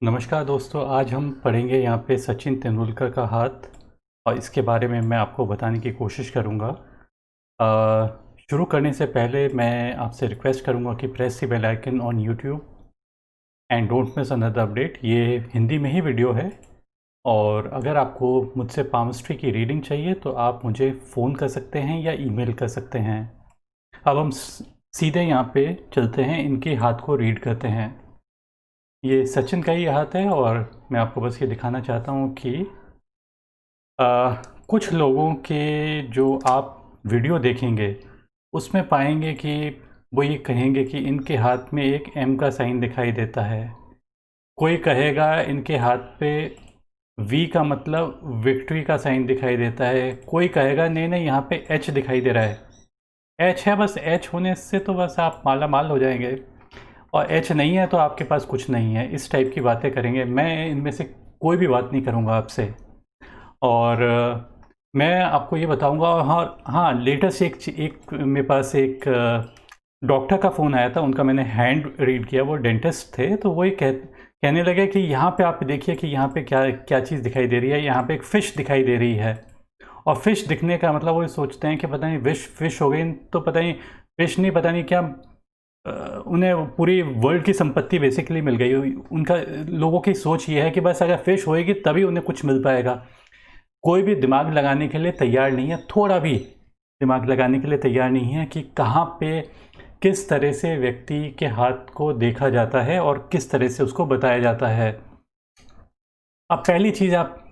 नमस्कार दोस्तों, आज हम पढ़ेंगे यहाँ पे सचिन तेंदुलकर का हाथ और इसके बारे में मैं आपको बताने की कोशिश करूँगा। शुरू करने से पहले मैं आपसे रिक्वेस्ट करूँगा कि press the bell icon on YouTube and don't miss another update. ये हिंदी में ही वीडियो है और अगर आपको मुझसे पामिस्ट्री की रीडिंग चाहिए तो आप मुझे फ़ोन कर सकते हैं या ईमेल कर सकते हैं। अब हम सीधे यहाँ पे चलते हैं, इनके हाथ को रीड करते हैं। ये सचिन का ही हाथ है और मैं आपको बस ये दिखाना चाहता हूँ कि कुछ लोगों के जो आप वीडियो देखेंगे उसमें पाएंगे कि वो ये कहेंगे कि इनके हाथ में एक एम का साइन दिखाई देता है। कोई कहेगा इनके हाथ पे वी का मतलब विक्ट्री का साइन दिखाई देता है। कोई कहेगा नहीं नहीं, यहाँ पे एच दिखाई दे रहा है, एच है, बस एच होने से तो बस आप माला माल हो जाएंगे, और एच नहीं है तो आपके पास कुछ नहीं है। इस टाइप की बातें करेंगे। मैं इनमें से कोई भी बात नहीं करूँगा आपसे। और मैं आपको ये बताऊँगा। हाँ हाँ, लेटेस्ट एक मेरे पास एक डॉक्टर का फ़ोन आया था, उनका मैंने हैंड रीड किया। वो डेंटिस्ट थे, तो वो ये कहने लगे कि यहाँ पे आप देखिए कि यहाँ पे क्या क्या चीज़ दिखाई दे रही है। यहाँ पे एक फ़िश दिखाई दे रही है, और फ़िश दिखने का मतलब वो सोचते हैं कि पता नहीं फ़िश हो गई तो पता नहीं फ़िश नहीं, पता नहीं क्या उन्हें पूरी वर्ल्ड की संपत्ति बेसिकली मिल गई। उनका लोगों की सोच ये है कि बस अगर फ़िश होएगी तभी उन्हें कुछ मिल पाएगा। कोई भी दिमाग लगाने के लिए तैयार नहीं है, थोड़ा भी दिमाग लगाने के लिए तैयार नहीं है कि कहाँ पे किस तरह से व्यक्ति के हाथ को देखा जाता है और किस तरह से उसको बताया जाता है। अब पहली चीज़, आप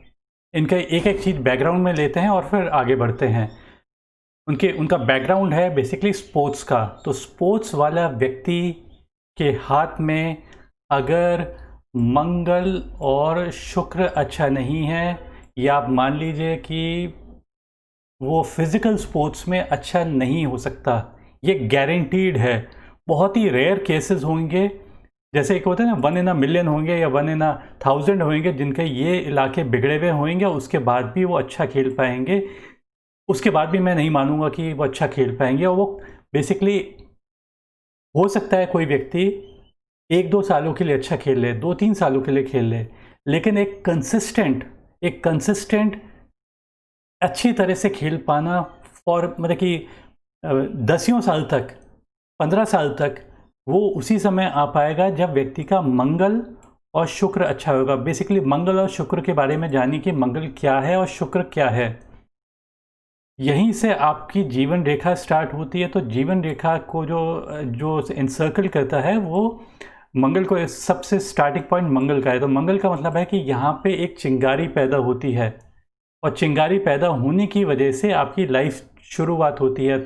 इनका एक एक चीज़ बैकग्राउंड में लेते हैं और फिर आगे बढ़ते हैं। उनका बैकग्राउंड है बेसिकली स्पोर्ट्स का। तो स्पोर्ट्स वाला व्यक्ति के हाथ में अगर मंगल और शुक्र अच्छा नहीं है, या आप मान लीजिए कि वो फिज़िकल स्पोर्ट्स में अच्छा नहीं हो सकता, ये गारंटीड है। बहुत ही रेयर केसेस होंगे, जैसे एक होता है ना, 1 इन अ मिलियन होंगे या 1 इन अ 1000 होंगे जिनके ये इलाके बिगड़े हुए होंगे, उसके बाद भी वो अच्छा खेल पाएंगे। उसके बाद भी मैं नहीं मानूंगा कि वो अच्छा खेल पाएंगे। और वो बेसिकली हो सकता है कोई व्यक्ति 1-2 सालों के लिए अच्छा खेल ले, 2-3 सालों के लिए खेल ले, लेकिन एक कंसिस्टेंट अच्छी तरह से खेल पाना और मतलब कि 10 साल तक, 15 साल तक, वो उसी समय आ पाएगा जब व्यक्ति का मंगल और शुक्र अच्छा होगा। बेसिकली मंगल और शुक्र के बारे में जानिए कि मंगल क्या है और शुक्र क्या है। यहीं से आपकी जीवन रेखा स्टार्ट होती है। तो जीवन रेखा को जो जो इंसर्कल करता है वो मंगल को, सबसे स्टार्टिंग पॉइंट मंगल का है। तो मंगल का मतलब है कि यहाँ पे एक चिंगारी पैदा होती है, और चिंगारी पैदा होने की वजह से आपकी लाइफ शुरुआत होती है।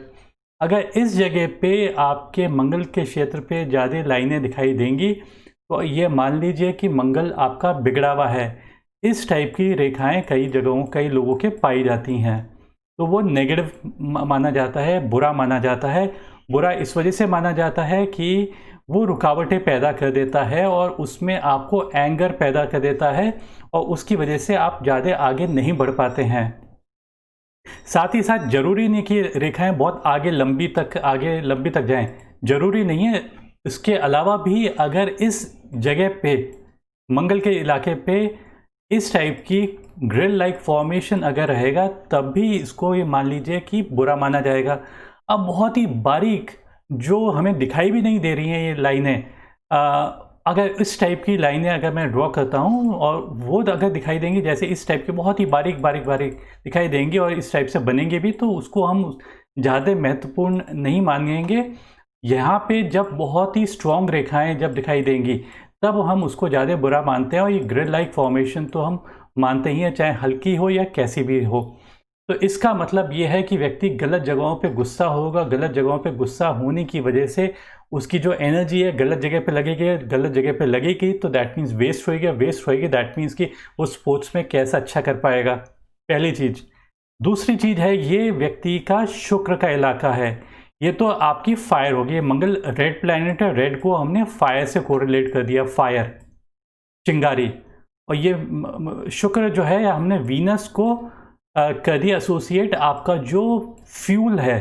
अगर इस जगह पे आपके मंगल के क्षेत्र पे ज़्यादा लाइनें दिखाई देंगी तो ये मान लीजिए कि मंगल आपका बिगड़ा हुआ है। इस टाइप की रेखाएं कई जगहों, कई लोगों के पाई जाती हैं, तो वो नेगेटिव माना जाता है, बुरा माना जाता है। बुरा इस वजह से माना जाता है कि वो रुकावटें पैदा कर देता है और उसमें आपको एंगर पैदा कर देता है, और उसकी वजह से आप ज़्यादा आगे नहीं बढ़ पाते हैं। साथ ही साथ ज़रूरी नहीं कि रेखाएं बहुत आगे लंबी तक जाएं, ज़रूरी नहीं है। इसके अलावा भी अगर इस जगह पे, मंगल के इलाके पे, इस टाइप की ग्रिल लाइक फॉर्मेशन अगर रहेगा तब भी इसको ये मान लीजिए कि बुरा माना जाएगा। अब बहुत ही बारीक, जो हमें दिखाई भी नहीं दे रही हैं ये लाइनें, अगर इस टाइप की लाइनें अगर मैं ड्रॉ करता हूँ और वो अगर दिखाई देंगी, जैसे इस टाइप की बहुत ही बारीक बारीक बारीक दिखाई देंगी और इस टाइप से बनेंगे भी, तो उसको हम ज़्यादा महत्वपूर्ण नहीं मानेंगे। यहाँ पे जब बहुत ही स्ट्रॉन्ग रेखाएं जब दिखाई देंगी तब हम उसको ज़्यादा बुरा मानते हैं, और ये ग्रिड लाइक फॉर्मेशन तो हम मानते ही हैं, चाहे हल्की हो या कैसी भी हो। तो इसका मतलब ये है कि व्यक्ति गलत जगहों पे गुस्सा होगा, गलत जगहों पे गुस्सा होने की वजह से उसकी जो एनर्जी है गलत जगह पे लगेगी, गलत जगह पे लगेगी तो दैट मीन्स वेस्ट होएगी, वेस्ट होएगी दैट मीन्स कि वो स्पोर्ट्स में कैसा अच्छा कर पाएगा। पहली चीज़। दूसरी चीज़ है, ये व्यक्ति का शुक्र का इलाका है। ये तो आपकी फायर होगी। मंगल रेड प्लैनेट है, रेड को हमने फायर से कोरिलेट कर दिया, फायर, चिंगारी। और ये शुक्र जो है हमने वीनस को कर दिया एसोसिएट, आपका जो फ्यूल है,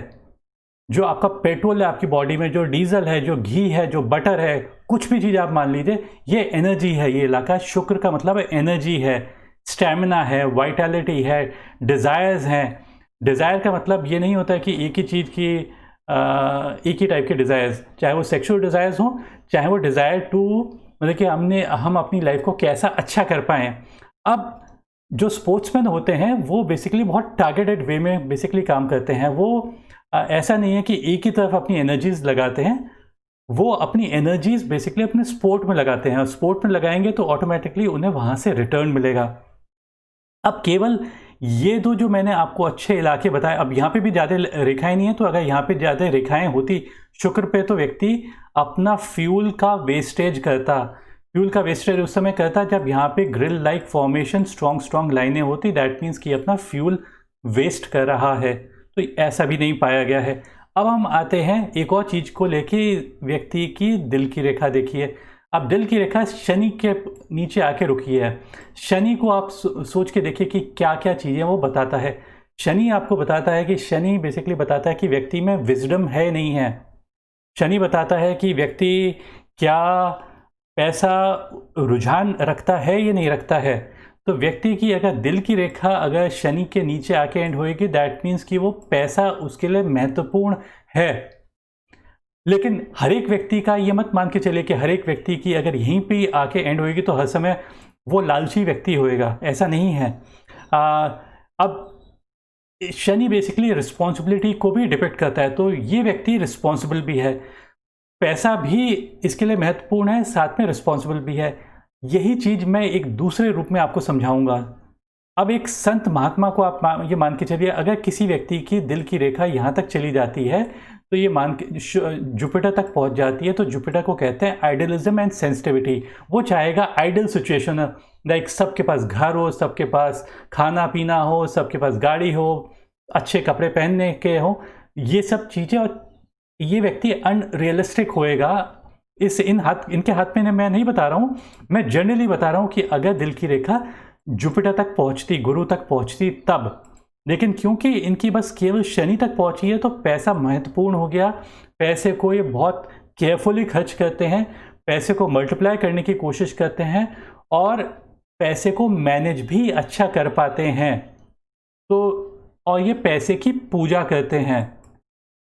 जो आपका पेट्रोल है आपकी बॉडी में, जो डीजल है, जो घी है, जो बटर है, कुछ भी चीज़ आप मान लीजिए, ये एनर्जी है। ये इलाका शुक्र का मतलब है एनर्जी है, स्टैमिना है, वाइटैलिटी है, डिज़ायर्स हैं। डिज़ायर का मतलब ये नहीं होता है कि एक ही चीज़ की एक ही टाइप के डिज़ायर्स, चाहे वो सेक्सुअल डिज़ायर्स हों, चाहे वो डिज़ायर टू मतलब कि हम अपनी लाइफ को कैसा अच्छा कर पाएँ। अब जो स्पोर्ट्समैन होते हैं वो बेसिकली बहुत टारगेटेड वे में बेसिकली काम करते हैं। वो ऐसा नहीं है कि एक ही तरफ अपनी एनर्जीज लगाते हैं, वो अपनी एनर्जीज बेसिकली अपने स्पोर्ट में लगाते हैं, और स्पोर्ट में लगाएंगे तो ऑटोमेटिकली उन्हें वहाँ से रिटर्न मिलेगा। अब केवल ये दो जो मैंने आपको अच्छे इलाके बताए, अब यहाँ पे भी ज़्यादा रेखाएं नहीं है, तो अगर यहाँ पे ज़्यादा रेखाएं होती शुक्र पे तो व्यक्ति अपना फ्यूल का वेस्टेज करता। फ्यूल का वेस्टेज उस समय करता जब यहाँ पे ग्रिल लाइक फॉर्मेशन, स्ट्रॉन्ग लाइनें होती, दैट मीन्स कि अपना फ्यूल वेस्ट कर रहा है। तो ऐसा भी नहीं पाया गया है। अब हम आते हैं एक और चीज़ को लेके, व्यक्ति की दिल की रेखा देखिए। अब दिल की रेखा शनि के नीचे आके रुकी है। शनि को आप सोच के देखिए कि क्या क्या चीज़ें वो बताता है। शनि आपको बताता है कि शनि बेसिकली बताता है कि व्यक्ति में विजडम है नहीं है। शनि बताता है कि व्यक्ति क्या पैसा रुझान रखता है या नहीं रखता है। तो व्यक्ति की अगर दिल की रेखा अगर शनि के नीचे आके एंड होएगी, दैट मीन्स कि वो पैसा उसके लिए महत्वपूर्ण है। लेकिन हर एक व्यक्ति का ये मत मान के चले कि हर एक व्यक्ति की अगर यहीं पे आके एंड होएगी तो हर समय वो लालची व्यक्ति होएगा, ऐसा नहीं है। अब शनि बेसिकली रिस्पॉन्सिबिलिटी को भी डिपेक्ट करता है, तो ये व्यक्ति रिस्पॉन्सिबल भी है, पैसा भी इसके लिए महत्वपूर्ण है, साथ में रिस्पॉन्सिबल भी है। यही चीज़ मैं एक दूसरे रूप में आपको समझाऊंगा। अब एक संत महात्मा को आप ये मान के चलिए, अगर किसी व्यक्ति की दिल की रेखा यहाँ तक चली जाती है तो ये मान के जुपिटर तक पहुँच जाती है, तो जुपिटर को कहते हैं आइडियलिज्म एंड सेंसिटिविटी। वो चाहेगा आइडियल सिचुएशन, लाइक सबके पास घर हो, सबके पास खाना पीना हो, सबके पास गाड़ी हो, अच्छे कपड़े पहनने के हो, ये सब चीज़ें। और ये व्यक्ति अनरियलिस्टिक होएगा। इनके हाथ में मैं नहीं बता रहा हूँ, मैं जनरली बता रहा हूँ कि अगर दिल की रेखा जुपिटर तक पहुँचती, गुरु तक पहुँचती तब। लेकिन क्योंकि इनकी बस केवल शनि तक पहुँची है तो पैसा महत्वपूर्ण हो गया। पैसे को ये बहुत केयरफुली खर्च करते हैं, पैसे को मल्टीप्लाई करने की कोशिश करते हैं, और पैसे को मैनेज भी अच्छा कर पाते हैं। तो और ये पैसे की पूजा करते हैं।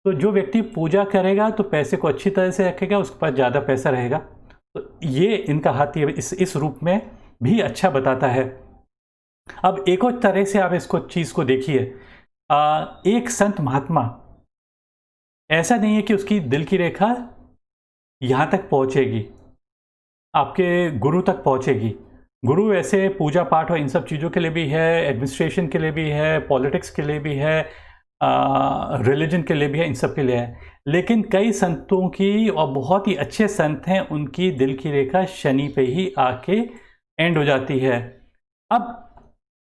तो जो व्यक्ति पूजा करेगा तो पैसे को अच्छी तरह से रखेगा, उसके पास ज़्यादा पैसा रहेगा। तो ये इनका हाथ ये इस रूप में भी अच्छा बताता है। अब एक और तरह से आप इसको चीज़ को देखिए। एक संत महात्मा, ऐसा नहीं है कि उसकी दिल की रेखा यहाँ तक पहुँचेगी, आपके गुरु तक पहुँचेगी। गुरु ऐसे पूजा पाठ और इन सब चीज़ों के लिए भी है, एडमिनिस्ट्रेशन के लिए भी है, पॉलिटिक्स के लिए भी है, रिलीजन के लिए भी है, इन सब के लिए है। लेकिन कई संतों की, और बहुत ही अच्छे संत हैं, उनकी दिल की रेखा शनि पे ही आके एंड हो जाती है। अब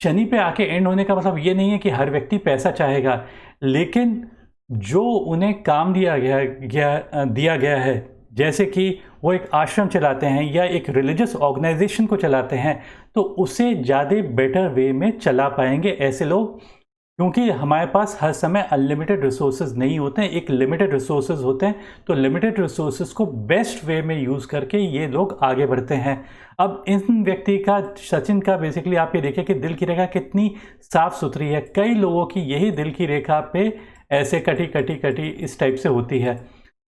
शनि पे आके एंड होने का मतलब ये नहीं है कि हर व्यक्ति पैसा चाहेगा, लेकिन जो उन्हें काम दिया गया है, जैसे कि वो एक आश्रम चलाते हैं या एक रिलीजियस ऑर्गेनाइजेशन को चलाते हैं, तो उसे ज़्यादा बेटर वे में चला पाएंगे ऐसे लोग। क्योंकि हमारे पास हर समय अनलिमिटेड रिसोर्सेज नहीं होते हैं, एक लिमिटेड रिसोर्सेज होते हैं। तो लिमिटेड रिसोर्सेज को बेस्ट वे में यूज़ करके ये लोग आगे बढ़ते हैं। अब इन व्यक्ति का, सचिन का बेसिकली आप ये देखिए कि दिल की रेखा कितनी साफ़ सुथरी है। कई लोगों की यही दिल की रेखा पे ऐसे कटी इस टाइप से होती है।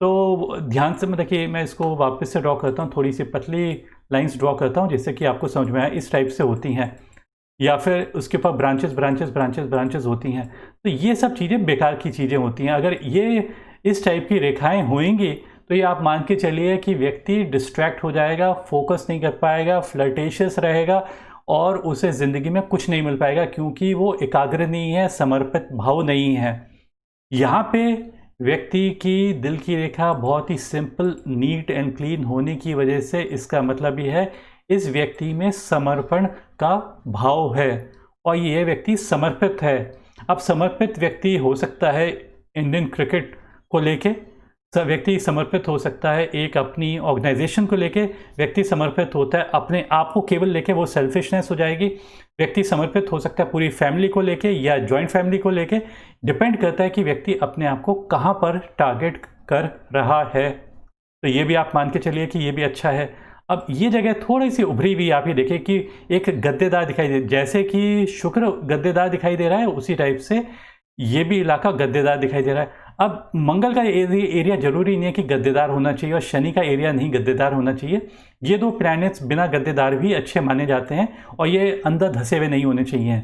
तो ध्यान से देखिए, मैं इसको वापस से ड्रॉ करता हूँ, थोड़ी सी पतली लाइन्स ड्रॉ करता हूँ जिससे कि आपको समझ में आए। इस टाइप से होती हैं, या फिर उसके ऊपर ब्रांचेस होती हैं। तो ये सब चीज़ें बेकार की चीज़ें होती हैं। अगर ये इस टाइप की रेखाएं होंगी तो ये आप मान के चलिए कि व्यक्ति डिस्ट्रैक्ट हो जाएगा, फोकस नहीं कर पाएगा, फ्लर्टेशियस रहेगा, और उसे ज़िंदगी में कुछ नहीं मिल पाएगा, क्योंकि वो एकाग्र नहीं है, समर्पित भाव नहीं है। यहाँ पे व्यक्ति की दिल की रेखा बहुत ही सिंपल, नीट एंड क्लीन होने की वजह से इसका मतलब ये है इस व्यक्ति में समर्पण का भाव है, और ये व्यक्ति समर्पित है। अब समर्पित व्यक्ति हो सकता है इंडियन क्रिकेट को लेके, व्यक्ति समर्पित हो सकता है, एक अपनी ऑर्गेनाइजेशन को लेके व्यक्ति समर्पित होता है, अपने आप को केवल लेके वो सेल्फिशनेस हो जाएगी। व्यक्ति समर्पित हो सकता है पूरी फैमिली को लेके या जॉइंट फैमिली को लेके, डिपेंड करता है कि व्यक्ति अपने आप को कहाँ पर टारगेट कर रहा है। तो ये भी आप मान के चलिए कि ये भी अच्छा है। अब ये जगह थोड़ी सी उभरी हुई, आप ये देखिए कि एक गद्देदार दिखाई दे, जैसे कि शुक्र गद्देदार दिखाई दे रहा है उसी टाइप से ये भी इलाका गद्देदार दिखाई दे रहा है। अब मंगल का एरिया जरूरी नहीं है कि गद्देदार होना चाहिए और शनि का एरिया नहीं गद्देदार होना चाहिए। ये दो प्लैनेट्स बिना गद्देदार भी अच्छे माने जाते हैं और ये अंदर धसे हुए नहीं होने चाहिए।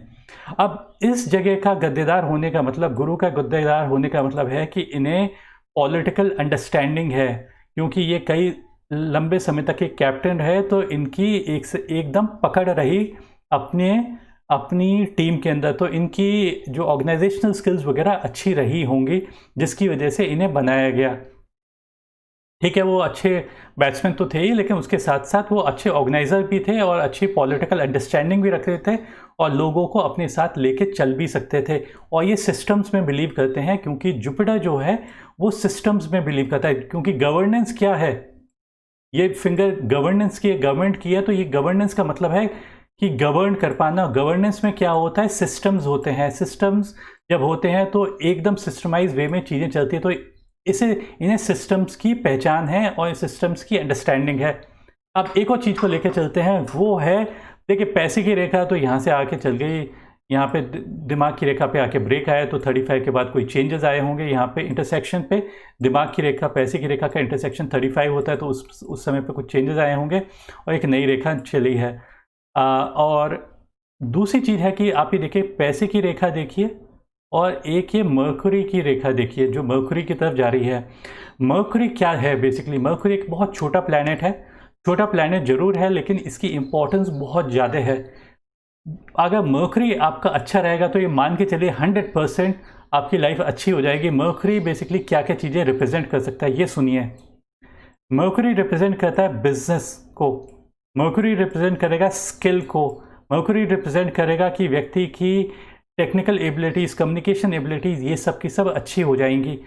अब इस जगह का गद्देदार होने का मतलब, गुरु का गद्देदार होने का मतलब है कि इन्हें पॉलिटिकल अंडरस्टैंडिंग है, क्योंकि ये कई लंबे समय तक एक कैप्टन है, तो इनकी एक से एकदम पकड़ रही अपनी टीम के अंदर, तो इनकी जो ऑर्गेनाइजेशनल स्किल्स वगैरह अच्छी रही होंगी, जिसकी वजह से इन्हें बनाया गया। ठीक है, वो अच्छे बैट्समैन तो थे ही, लेकिन उसके साथ साथ वो अच्छे ऑर्गेनाइजर भी थे और अच्छी पॉलिटिकल अंडरस्टैंडिंग भी रखते थे और लोगों को अपने साथ लेके चल भी सकते थे। और ये सिस्टम्स में बिलीव करते हैं, क्योंकि जुपिटर जो है वो सिस्टम्स में बिलीव करता है। क्योंकि गवर्नेंस क्या है, ये फिंगर गवर्नेंस की, गवर्नमेंट की है, तो ये गवर्नेंस का मतलब है कि गवर्न कर पाना। गवर्नेंस में क्या होता है, सिस्टम्स होते हैं। सिस्टम्स जब होते हैं तो एकदम सिस्टमाइज वे में चीज़ें चलती है, तो इन्हें सिस्टम्स की पहचान है और सिस्टम्स की अंडरस्टैंडिंग है। अब एक और चीज़ को लेकर चलते हैं, वो है, देखिए पैसे की रेखा तो यहाँ से आके चल गई, यहाँ पे दिमाग की रेखा पे आके ब्रेक आया, तो 35 के बाद कोई चेंजेस आए होंगे। यहाँ पे इंटरसेक्शन पे दिमाग की रेखा पैसे की रेखा का इंटरसेक्शन 35 होता है, तो उस समय पे कुछ चेंजेस आए होंगे और एक नई रेखा चली है। और दूसरी चीज़ है कि आप ये देखिए, पैसे की रेखा देखिए और एक ये मर्कुरी की रेखा देखिए जो मर्कुरी की तरफ जा रही है। मर्कुरी क्या है, बेसिकली मर्कुरी एक बहुत छोटा प्लैनेट है। छोटा प्लैनेट जरूर है, लेकिन इसकी इंपॉर्टेंस बहुत ज़्यादा है। अगर मर्कुरी आपका अच्छा रहेगा तो ये मान के चलिए 100% आपकी लाइफ अच्छी हो जाएगी। मर्कुरी बेसिकली क्या क्या चीज़ें रिप्रेजेंट कर सकता है, ये सुनिए। मर्कुरी रिप्रेजेंट करता है बिजनेस को, मर्कुरी रिप्रेजेंट करेगा स्किल को, मर्कुरी रिप्रेजेंट करेगा कि व्यक्ति की टेक्निकल एबिलिटीज़, कम्युनिकेशन एबिलिटीज़, ये सब की सब अच्छी हो जाएंगी।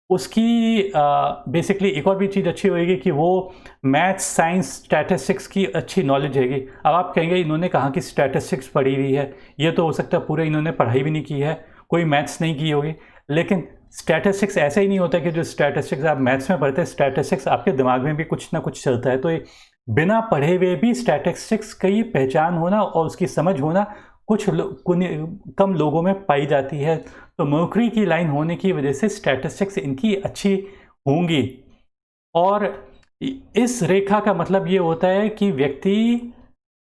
उसकी बेसिकली एक और भी चीज़ अच्छी होएगी कि वो मैथ्स, साइंस, स्टैटिस्टिक्स की अच्छी नॉलेज रहेगी। अब आप कहेंगे इन्होंने कहाँ की स्टैटिस्टिक्स पढ़ी हुई है, ये तो हो सकता है पूरे इन्होंने पढ़ाई भी नहीं की है, कोई मैथ्स नहीं की होगी। लेकिन स्टैटिस्टिक्स ऐसा ही नहीं होता कि जो स्टैटिस्टिक्स आप मैथ्स में पढ़ते हैं, स्टैटिस्टिक्स आपके दिमाग में भी कुछ ना कुछ चलता है। तो ये बिना पढ़े हुए भी स्टैटिस्टिक्स की पहचान होना और उसकी समझ होना कम लोगों में पाई जाती है। तो मर्कुरी की लाइन होने की वजह से स्टैटिस्टिक्स इनकी अच्छी होंगी। और इस रेखा का मतलब ये होता है कि व्यक्ति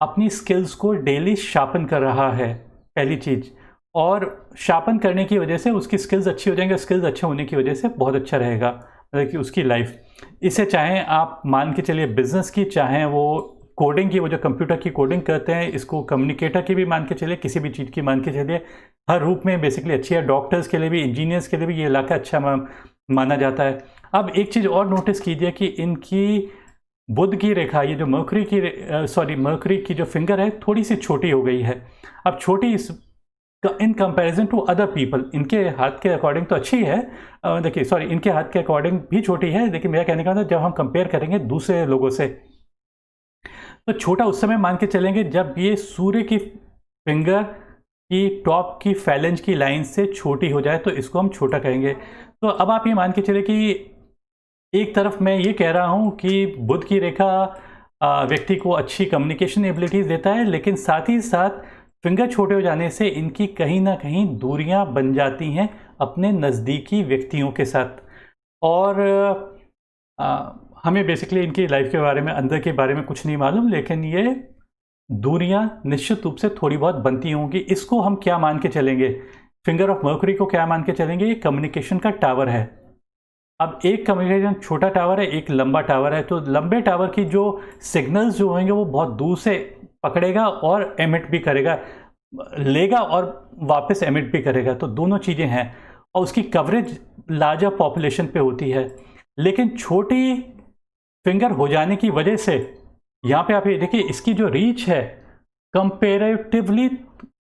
अपनी स्किल्स को डेली शार्पन कर रहा है, पहली चीज़। और शार्पन करने की वजह से उसकी स्किल्स अच्छी हो जाएंगी। स्किल्स अच्छे होने की वजह से बहुत अच्छा रहेगा, मतलब कि उसकी लाइफ। इसे चाहे आप मान के चलिए बिजनेस की, चाहे वो कोडिंग की, वो जो कंप्यूटर की कोडिंग करते हैं, इसको कम्युनिकेटर की भी मान के चलिए, किसी भी चीज़ की मान के चलिए, हर रूप में बेसिकली अच्छी है। डॉक्टर्स के लिए भी, इंजीनियर्स के लिए भी ये इलाका अच्छा माना जाता है। अब एक चीज़ और नोटिस कीजिए कि इनकी बुध की रेखा, ये जो मर्कुरी की जो फिंगर है थोड़ी सी छोटी हो गई है। अब छोटी in comparison to other people, इनके हाथ के अकॉर्डिंग तो अच्छी है, देखिए इनके हाथ के अकॉर्डिंग भी छोटी है, लेकिन मेरा कहने का मतलब जब हम कंपेयर करेंगे दूसरे लोगों से तो छोटा उस समय मान के चलेंगे जब ये सूर्य की फिंगर की टॉप की फैलेंज की लाइन से छोटी हो जाए, तो इसको हम छोटा कहेंगे। तो अब आप ये मान के चले कि एक तरफ मैं ये कह रहा हूँ कि बुध की रेखा व्यक्ति को अच्छी कम्युनिकेशन एबिलिटीज़ देता है, लेकिन साथ ही साथ फिंगर छोटे हो जाने से इनकी कहीं ना कहीं दूरियां बन जाती हैं अपने नज़दीकी व्यक्तियों के साथ। और हमें बेसिकली इनकी लाइफ के बारे में, अंदर के बारे में कुछ नहीं मालूम, लेकिन ये दूरियां निश्चित रूप से थोड़ी बहुत बनती होंगी। इसको हम क्या मान के चलेंगे, फिंगर ऑफ मर्कुरी को क्या मान के चलेंगे, ये कम्युनिकेशन का टावर है। अब एक कम्युनिकेशन छोटा टावर है, एक लंबा टावर है, तो लंबे टावर की जो सिग्नल्स जो होंगे वो बहुत दूर से पकड़ेगा और एमिट भी करेगा, लेगा और वापस एमिट भी करेगा, तो दोनों चीज़ें हैं। और उसकी कवरेज लार्जर पॉपुलेशन पे होती है। लेकिन छोटी फिंगर हो जाने की वजह से यहाँ पे आप ये देखिए, इसकी जो रीच है कंपेरेटिवली,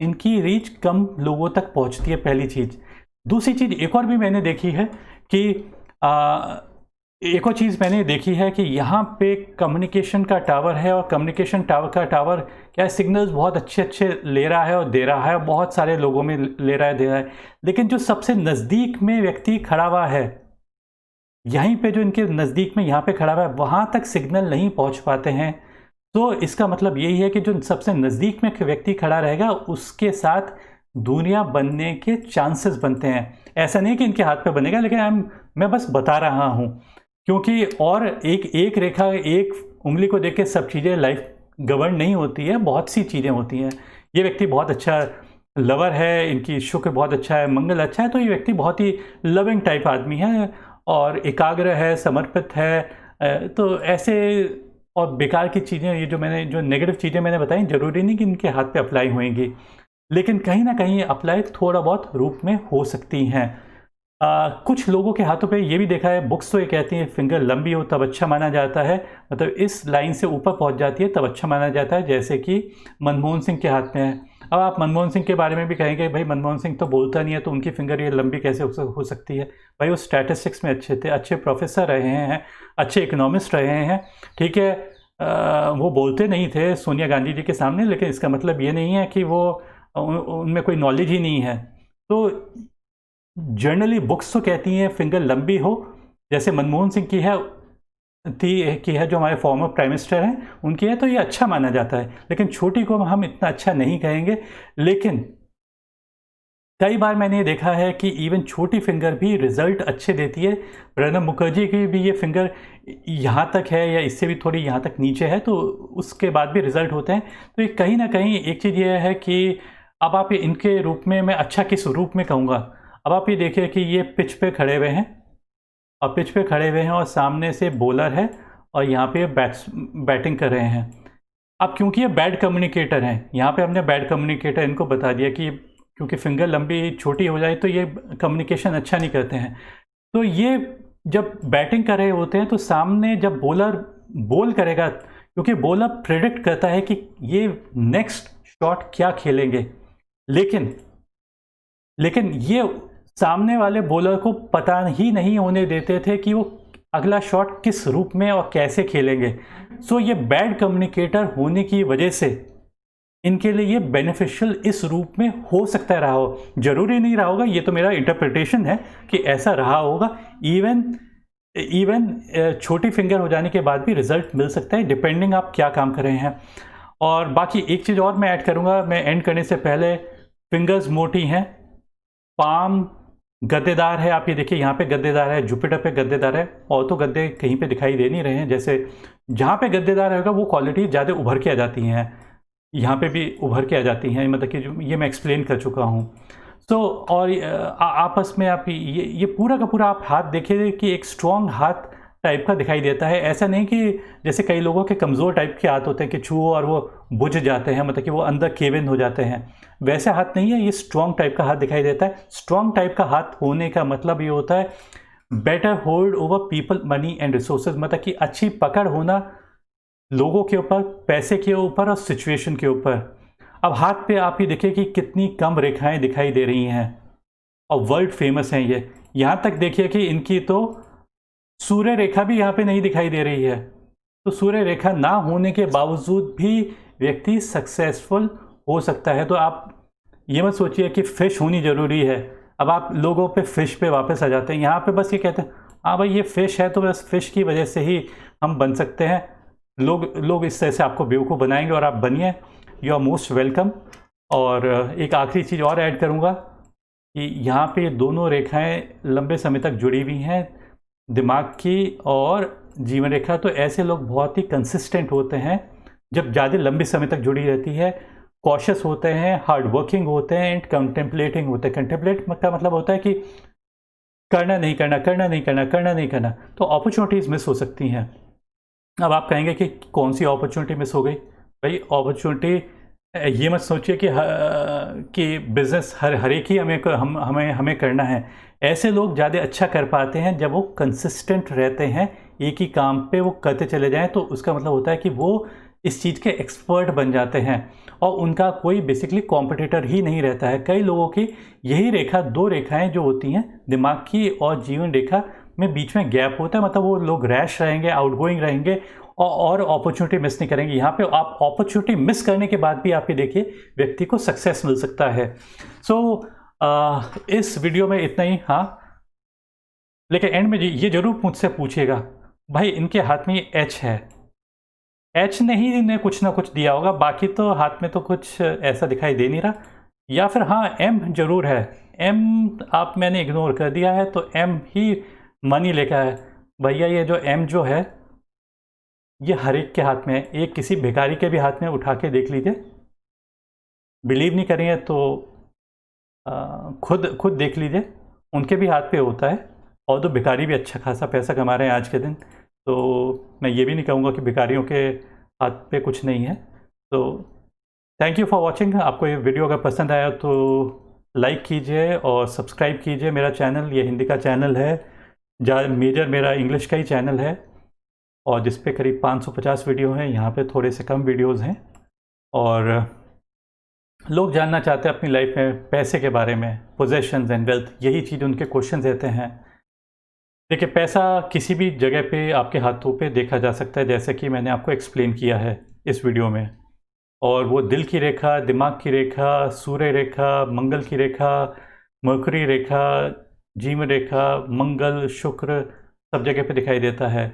इनकी रीच कम लोगों तक पहुँचती है, पहली चीज़। दूसरी चीज़ एक और भी मैंने देखी है कि एक और चीज़ मैंने देखी है कि यहाँ पे कम्युनिकेशन का टावर है, और कम्युनिकेशन टावर का टावर क्या है, सिग्नल्स बहुत अच्छे अच्छे ले रहा है और दे रहा है, बहुत सारे लोगों में ले रहा है, दे रहा है। लेकिन जो सबसे नज़दीक में व्यक्ति खड़ा हुआ है, यहीं पे जो इनके नज़दीक में यहाँ पे खड़ा हुआ है, वहाँ तक सिग्नल नहीं पहुँच पाते हैं। तो इसका मतलब यही है कि जो सबसे नज़दीक में व्यक्ति खड़ा रहेगा, उसके साथ दूरियां बनने के चांसेस बनते हैं। ऐसा नहीं कि इनके हाथ पे बनेगा, लेकिन मैं बस बता रहा हूँ, क्योंकि और एक एक रेखा, एक उंगली को देख के सब चीज़ें लाइफ गवर्न नहीं होती है, बहुत सी चीज़ें होती हैं। ये व्यक्ति बहुत अच्छा लवर है, इनकी शुक्र बहुत अच्छा है, मंगल अच्छा है, तो ये व्यक्ति बहुत ही लविंग टाइप आदमी है और एकाग्र है, समर्पित है। तो ऐसे और बेकार की चीज़ें, ये जो नेगेटिव चीज़ें मैंने बताई, ज़रूरी नहीं कि इनके हाथ पे अप्लाई होएंगी, लेकिन कहीं ना कहीं अप्लाई थोड़ा बहुत रूप में हो सकती हैं। कुछ लोगों के हाथों पे ये भी देखा है, बुक्स तो ये कहती हैं फिंगर लंबी हो तब अच्छा माना जाता है, मतलब इस लाइन से ऊपर पहुंच जाती है तब अच्छा माना जाता है, जैसे कि मनमोहन सिंह के हाथ में है। अब आप मनमोहन सिंह के बारे में भी कहेंगे भाई मनमोहन सिंह तो बोलता नहीं है, तो उनकी फिंगर ये लंबी कैसे हो सकती है। भाई वो स्टैटिस्टिक्स में अच्छे थे, अच्छे प्रोफेसर रहे हैं, अच्छे इकोनॉमिस्ट रहे हैं, ठीक है। वो बोलते नहीं थे सोनिया गांधी जी के सामने, लेकिन इसका मतलब ये नहीं है कि वो उनमें कोई नॉलेज ही नहीं है। तो जनरली बुक्स तो कहती हैं फिंगर लंबी हो, जैसे मनमोहन सिंह की है जो हमारे फॉर्मर प्राइम मिनिस्टर हैं, उनकी है, तो ये अच्छा माना जाता है। लेकिन छोटी को हम इतना अच्छा नहीं कहेंगे। लेकिन कई बार मैंने ये देखा है कि इवन छोटी फिंगर भी रिजल्ट अच्छे देती है। प्रणब मुखर्जी की भी ये फिंगर यहाँ तक है या इससे भी थोड़ी यहाँ तक नीचे है, तो उसके बाद भी रिजल्ट होते हैं। तो ये कहीं ना कहीं एक चीज़ ये है कि अब आप इनके रूप में, मैं अच्छा किस रूप में कहूँगा, अब आप ये देखिए कि ये पिच पे खड़े हुए हैं, और पिच पे खड़े हुए हैं और सामने से बॉलर है और यहाँ पे बैटिंग कर रहे हैं। अब क्योंकि ये बैड कम्युनिकेटर हैं, यहाँ पे हमने बैड कम्युनिकेटर इनको बता दिया कि क्योंकि फिंगर लंबी छोटी हो जाए तो ये कम्युनिकेशन अच्छा नहीं करते हैं। तो ये जब बैटिंग कर रहे होते हैं तो सामने जब बॉलर बॉल करेगा, क्योंकि बॉलर प्रेडिक्ट करता है कि ये नेक्स्ट शॉट क्या खेलेंगे, लेकिन ये सामने वाले बॉलर को पता ही नहीं होने देते थे कि वो अगला शॉट किस रूप में और कैसे खेलेंगे। सो ये बैड कम्युनिकेटर होने की वजह से इनके लिए ये बेनिफिशियल इस रूप में हो सकता रहा हो, जरूरी नहीं रहा होगा, ये तो मेरा इंटरप्रिटेशन है कि ऐसा रहा होगा। इवन छोटी फिंगर हो जाने के बाद भी रिजल्ट मिल सकता है, डिपेंडिंग आप क्या काम कर रहे हैं। और बाकी एक चीज़ और मैं ऐड करूँगा, मैं एंड करने से पहले, फिंगर्स मोटी हैं, पाम गद्देदार है। आप ये देखिए यहाँ पे गद्देदार है, जुपिटर पे गद्देदार है, और तो गद्दे कहीं पे दिखाई दे नहीं रहे हैं। जैसे जहाँ पे गद्देदार होगा वो क्वालिटी ज़्यादा उभर के आ जाती हैं, यहाँ पे भी उभर के आ जाती हैं, मतलब कि जो ये मैं एक्सप्लेन कर चुका हूँ। तो और आपस में आप ये पूरा का पूरा आप हाथ देखिए कि एक स्ट्रॉन्ग हाथ टाइप का दिखाई देता है। ऐसा नहीं कि जैसे कई लोगों के कमज़ोर टाइप के हाथ होते हैं कि छुओ और वो बुझ जाते हैं, मतलब कि वो अंदर केविन हो जाते हैं, वैसे हाथ नहीं है, ये स्ट्रॉन्ग टाइप का हाथ दिखाई देता है। स्ट्रॉन्ग टाइप का हाथ होने का मतलब ये होता है better hold over people, money and resources, मतलब कि अच्छी पकड़ होना लोगों के ऊपर, पैसे के ऊपर और सिचुएशन के ऊपर। अब हाथ पे आप ये देखिए कि कितनी कम रेखाएं दिखाई दे रही हैं, और वर्ल्ड फेमस हैं ये। यहाँ तक देखिए कि इनकी तो सूर्य रेखा भी यहाँ पे नहीं दिखाई दे रही है। तो सूर्य रेखा ना होने के बावजूद भी व्यक्ति सक्सेसफुल हो सकता है। तो आप ये मत सोचिए कि फिश होनी ज़रूरी है। अब आप लोगों पे फिश पे वापस आ जाते हैं, यहाँ पे बस ये कहते हैं हाँ भाई ये फिश है तो बस फिश की वजह से ही हम बन सकते हैं। लोग इस तरह से आपको बेवकूफ़ बनाएंगे, और आप बनिए, यू आर मोस्ट वेलकम। और एक आखिरी चीज़ और ऐड करूँगा कि यहाँ पे दोनों रेखाएं लंबे समय तक जुड़ी हुई हैं, दिमाग की और जीवन रेखा। तो ऐसे लोग बहुत ही कंसिस्टेंट होते हैं जब ज़्यादा लंबे समय तक जुड़ी रहती है, कॉशियस होते हैं, हार्ड वर्किंग होते हैं, एंड कंटेम्पलेटिंग होते हैं। कंटेम्पलेट का मतलब होता है कि करना नहीं करना, करना नहीं करना, करना नहीं करना। तो अपॉर्चुनिटीज़ मिस हो सकती हैं। अब आप कहेंगे कि कौन सी अपॉर्चुनिटी मिस हो गई? भाई अपॉर्चुनिटी ये मत सोचिए कि बिज़नेस हर एक ही हमें करना है। ऐसे लोग ज़्यादा अच्छा कर पाते हैं जब वो कंसिस्टेंट रहते हैं, एक ही काम पे वो करते चले जाएं। तो उसका मतलब होता है कि वो इस चीज़ के एक्सपर्ट बन जाते हैं, और उनका कोई बेसिकली कॉम्पिटिटर ही नहीं रहता है। कई लोगों की यही रेखा, दो रेखाएं जो होती हैं, दिमाग की और जीवन रेखा, में बीच में गैप होता है, मतलब वो लोग रैश रहेंगे, आउटगोइंग रहेंगे और अपॉर्चुनिटी मिस नहीं करेंगे। यहाँ पे आप अपॉर्चुनिटी मिस करने के बाद भी आप ये देखिए व्यक्ति को सक्सेस मिल सकता है। इस वीडियो में इतना ही। हाँ, लेकिन एंड में ये जरूर मुझसे पूछिएगा, भाई इनके हाथ में ये एच है, एच ने ही इन्हें कुछ ना कुछ दिया होगा, बाकी तो हाथ में तो कुछ ऐसा दिखाई दे नहीं रहा। या फिर हाँ, एम जरूर है, एम आप मैंने इग्नोर कर दिया है, तो एम ही मनी लेकर है। भैया ये जो एम जो है ये हर एक के हाथ में है, एक किसी भिखारी के भी हाथ में उठा के देख लीजिए, बिलीव नहीं करेंगे तो खुद देख लीजिए, उनके भी हाथ पे होता है। और तो भिखारी भी अच्छा खासा पैसा कमा रहे हैं आज के दिन, तो मैं ये भी नहीं कहूँगा कि भिखारियों के हाथ पे कुछ नहीं है। तो थैंक यू फॉर वॉचिंग। आपको ये वीडियो अगर पसंद आया तो लाइक कीजिए और सब्सक्राइब कीजिए मेरा चैनल। ये हिंदी का चैनल है, जहाँ मेजर मेरा इंग्लिश का ही चैनल है, और जिस पे करीब 550 वीडियो हैं। यहाँ पे थोड़े से कम वीडियोस हैं, और लोग जानना चाहते हैं अपनी लाइफ में पैसे के बारे में, पोजेशंस एंड वेल्थ, यही चीज़ उनके क्वेश्चन रहते हैं। देखिए, पैसा किसी भी जगह पे आपके हाथों पे देखा जा सकता है, जैसे कि मैंने आपको एक्सप्लेन किया है इस वीडियो में। और वो दिल की रेखा, दिमाग की रेखा, सूर्य रेखा, मंगल की रेखा, मरकरी रेखा, जीव रेखा, मंगल, शुक्र, सब जगह पे दिखाई देता है।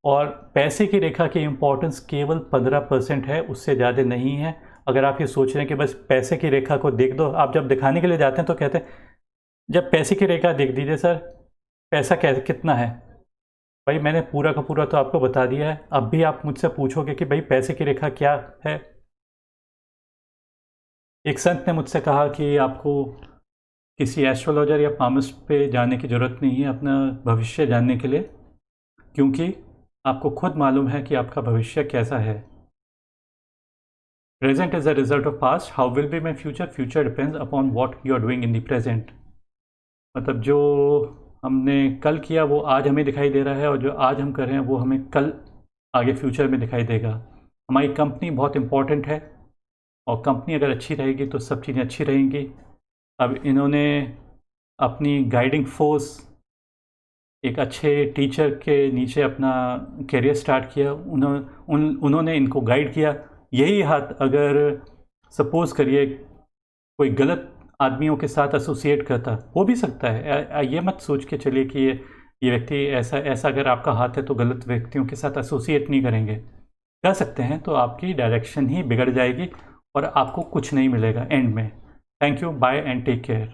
और पैसे की रेखा की इम्पोर्टेंस केवल 15% है, उससे ज़्यादा नहीं है। अगर आप ये सोच रहे हैं कि बस पैसे की रेखा को देख दो, आप जब दिखाने के लिए जाते हैं तो कहते हैं जब पैसे की रेखा देख दीजिए सर, पैसा कितना है। भाई मैंने पूरा का पूरा तो आपको बता दिया है, अब भी आप मुझसे पूछोगे कि भाई पैसे की रेखा क्या है। एक संत ने मुझसे कहा कि आपको किसी एस्ट्रोलॉजर या पामिस्ट पे जाने की ज़रूरत नहीं है अपना भविष्य जानने के लिए, क्योंकि आपको खुद मालूम है कि आपका भविष्य कैसा है। Present is a result of past, how will be my future, future depends upon what you are doing in the present. मतलब जो हमने कल किया वो आज हमें दिखाई दे रहा है, और जो आज हम कर रहे हैं वो हमें कल आगे फ्यूचर में दिखाई देगा। हमारी कंपनी बहुत इंपॉर्टेंट है, और कंपनी अगर अच्छी रहेगी तो सब चीज़ें अच्छी रहेंगी। अब इन्होंने अपनी गाइडिंग फोर्स एक अच्छे टीचर के नीचे अपना करियर स्टार्ट किया, उन्होंने इनको गाइड किया। यही हाथ अगर सपोज़ करिए कोई गलत आदमियों के साथ एसोसिएट करता, हो भी सकता है, ये मत सोच के चलिए कि ये व्यक्ति ऐसा अगर आपका हाथ है तो गलत व्यक्तियों के साथ एसोसिएट नहीं करेंगे, कर सकते हैं, तो आपकी डायरेक्शन ही बिगड़ जाएगी और आपको कुछ नहीं मिलेगा एंड में। Thank you, bye and take care.